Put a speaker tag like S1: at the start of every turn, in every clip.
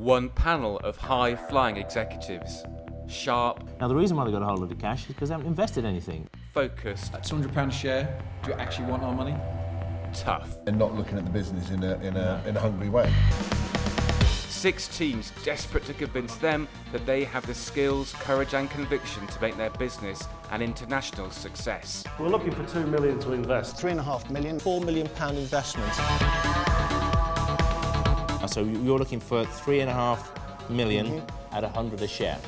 S1: one panel of high-flying executives. Sharp,
S2: Now, the reason why they got a hold of the cash is because they haven't invested anything.
S1: focused,
S3: At £200 a share, do you actually want our money?
S1: tough.
S4: And not looking at the business in a hungry way.
S1: 6 teams desperate to convince them that they have the skills, courage and conviction to make their business an international success.
S5: We're looking for 2 million to invest.
S6: £3.5 million, £4 million investment.
S2: So you're looking for £3.5 million at 100 a share.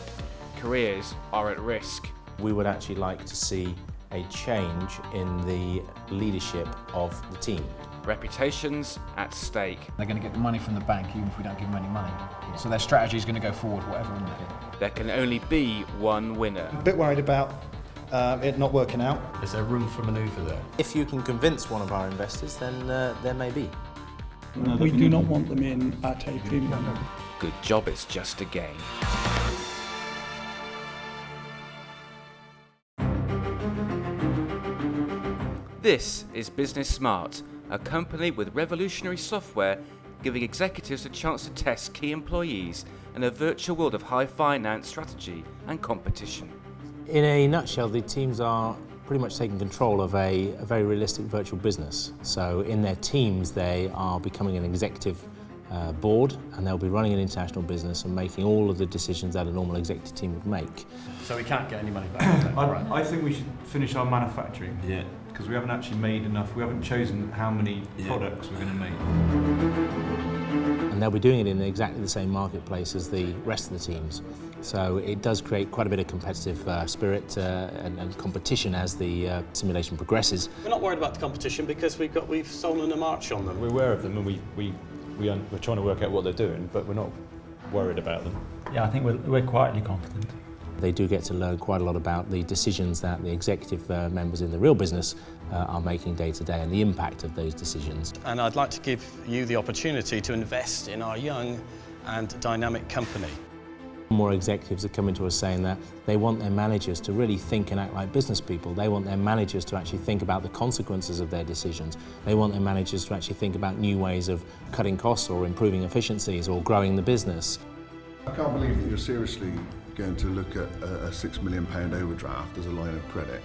S1: Careers are at risk.
S2: We would actually like to see a change in the leadership of the team.
S1: Reputations at stake.
S3: They're going to get the money from the bank even if we don't give them any money. So their strategy is going to go forward, whatever. Isn't it?
S1: There can only be one winner.
S7: A bit worried about it not working out.
S8: Is there room for manoeuvre there?
S2: If you can convince one of our investors, then there may be.
S9: We do not want them in at a premium.
S1: Good job, it's just a game. This is Business Smart, a company with revolutionary software giving executives a chance to test key employees in a virtual world of high finance strategy and competition.
S2: In a nutshell, the teams are pretty much taking control of a very realistic virtual business. So in their teams, they are becoming an executive board, and they'll be running an international business and making all of the decisions that a normal executive team would make.
S8: So we can't get any money back.
S10: I think we should finish our manufacturing. Yeah. Because we haven't actually made enough, we haven't chosen how many products we're going to make.
S2: And they'll be doing it in exactly the same marketplace as the rest of the teams. So it does create quite a bit of competitive spirit and competition as the simulation progresses.
S8: We're not worried about the competition because we've stolen a march on them.
S11: We're aware of them and we're trying to work out what they're doing, but we're not worried about them.
S9: Yeah, I think we're quietly confident.
S2: They do get to learn quite a lot about the decisions that the executive members in the real business are making day to day and the impact of those decisions.
S8: And I'd like to give you the opportunity to invest in our young and dynamic company.
S2: More executives are coming to us saying that they want their managers to really think and act like business people. They want their managers to actually think about the consequences of their decisions. They want their managers to actually think about new ways of cutting costs or improving efficiencies or growing the business.
S4: I can't believe that you're seriously going to look at a £6 million overdraft as a line of credit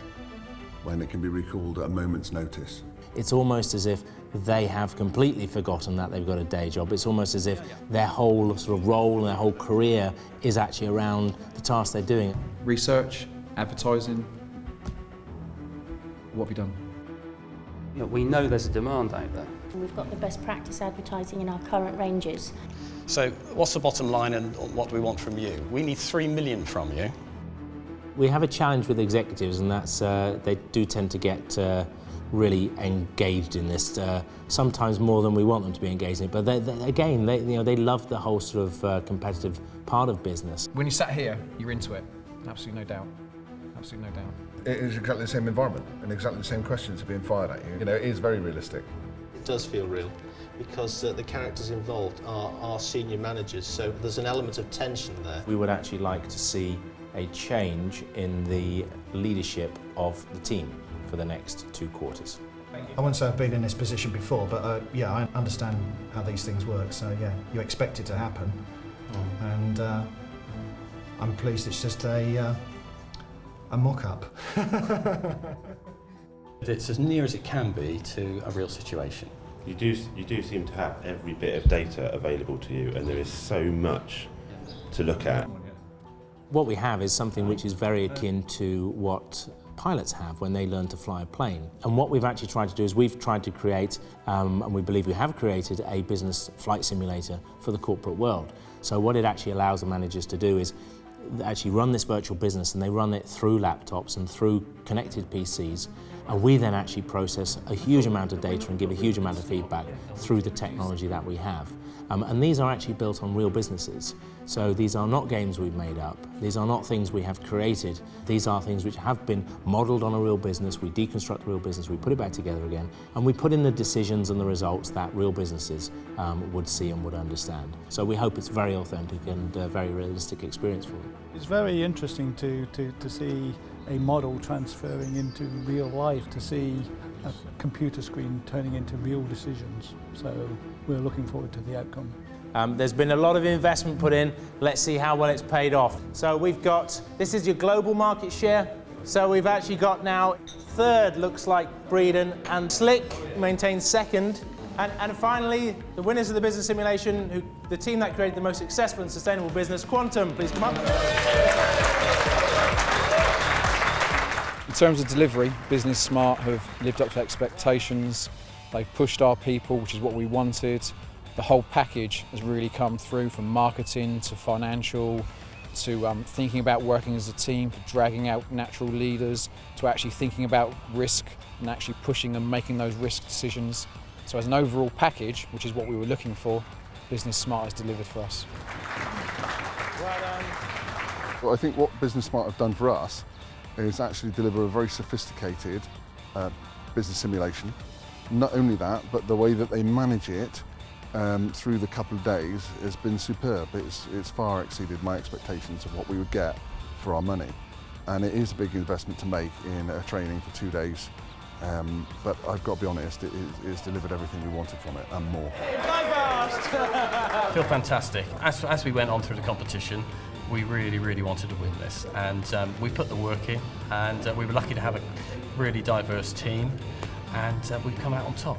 S4: when it can be recalled at a moment's notice.
S2: It's almost as if they have completely forgotten that they've got a day job. It's almost as if their whole sort of role and their whole career is actually around the task they're doing.
S3: Research, advertising. What have you done?
S12: Look, we know there's a demand out there.
S13: We've got the best practice advertising in our current ranges.
S8: So what's the bottom line and what do we want from you? We need 3 million from you.
S2: We have a challenge with executives, and that's they do tend to get really engaged in this, sometimes more than we want them to be engaged in it. But they love the whole sort of competitive part of business.
S3: When you sat here, you're into it. Absolutely no doubt. Absolutely no doubt.
S4: It is exactly the same environment and exactly the same questions are being fired at you. You know, it is very realistic.
S6: It does feel real because the characters involved are senior managers, so there's an element of tension there.
S2: We would actually like to see a change in the leadership of the team for the next 2 quarters.
S7: I wouldn't say I've been in this position before, but yeah, I understand how these things work, so yeah, you expect it to happen. And I'm pleased it's just a mock-up.
S8: It's as near as it can be to a real situation.
S11: You do seem to have every bit of data available to you, and there is so much to look at.
S2: What we have is something which is very akin to what pilots have when they learn to fly a plane. And what we've actually tried to do is we've tried to create, and we believe we have created, a business flight simulator for the corporate world. So what it actually allows the managers to do is actually run this virtual business, and they run it through laptops and through connected PCs, and we then actually process a huge amount of data and give a huge amount of feedback through the technology that we have. And these are actually built on real businesses. So these are not games we've made up. These are not things we have created. These are things which have been modelled on a real business. We deconstruct the real business, we put it back together again, and we put in the decisions and the results that real businesses would see and would understand. So we hope it's very authentic and a very realistic experience for them.
S9: It's very interesting to see a model transferring into real life, to see a computer screen turning into real decisions. So we're looking forward to the outcome.
S2: There's been a lot of investment put in. Let's see how well it's paid off. So we've got, this is your global market share. So we've actually got now third, looks like Breeden, and Slick maintains second. And finally, the winners of the business simulation, the team that created the most successful and sustainable business, Quantum. Please come up.
S3: In terms of delivery, Business Smart have lived up to expectations. They've pushed our people, which is what we wanted. The whole package has really come through, from marketing to financial to thinking about working as a team, to dragging out natural leaders, to actually thinking about risk and actually pushing and making those risk decisions. So as an overall package, which is what we were looking for, Business Smart has delivered for us.
S2: Well done.
S4: Well, I think what Business Smart have done for us is actually deliver a very sophisticated business simulation. Not only that, but the way that they manage it through the couple of days has been superb. It's far exceeded my expectations of what we would get for our money. And it is a big investment to make in a training for 2 days. But I've got to be honest, it's delivered everything we wanted from it and more.
S8: I feel fantastic. As we went on through the competition, we really wanted to win this, and we put the work in, and we were lucky to have a really diverse team, and we've come out on top.